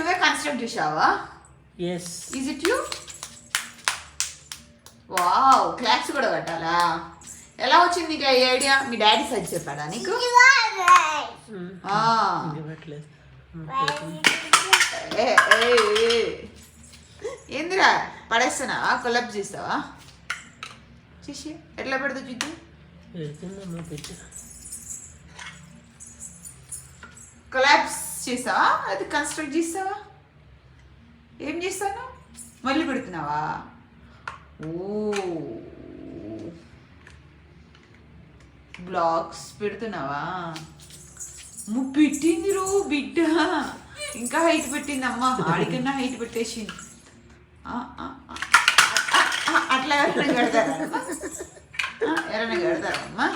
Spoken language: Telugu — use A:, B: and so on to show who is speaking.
A: నువ్వే కన్స్ట్రక్ట్ చేసావా?
B: Yes.
A: Is it you? Wow, claps కూడా పెట్టాలా? ఎలా వచ్చింది నీకు ఈ ఐడియా? మీ డాడీ సజెస్ట్ చెప్పాడా నీకు? ఏందిరా పడేస్తున్నావా? కొలబ్ చేస్తావా? చేసి ఎట్లా పెడతా చూద్దాం. కొలాబ్స్ చేస్తావా? అది కన్స్ట్రక్ట్ చేస్తావా? ఏం చేస్తాను? మళ్ళీ పెడుతున్నావా? ఓ బ్లాక్స్ పెడుతున్నావా? పెట్టింది రో బిడ్డ, ఇంకా హైట్ పెట్టింది అమ్మ. ఆడికన్నా హైట్ పెట్టేసింది. అట్లా ఎవరైనా కడతారా? ఎవరైనా కడతారా అమ్మా?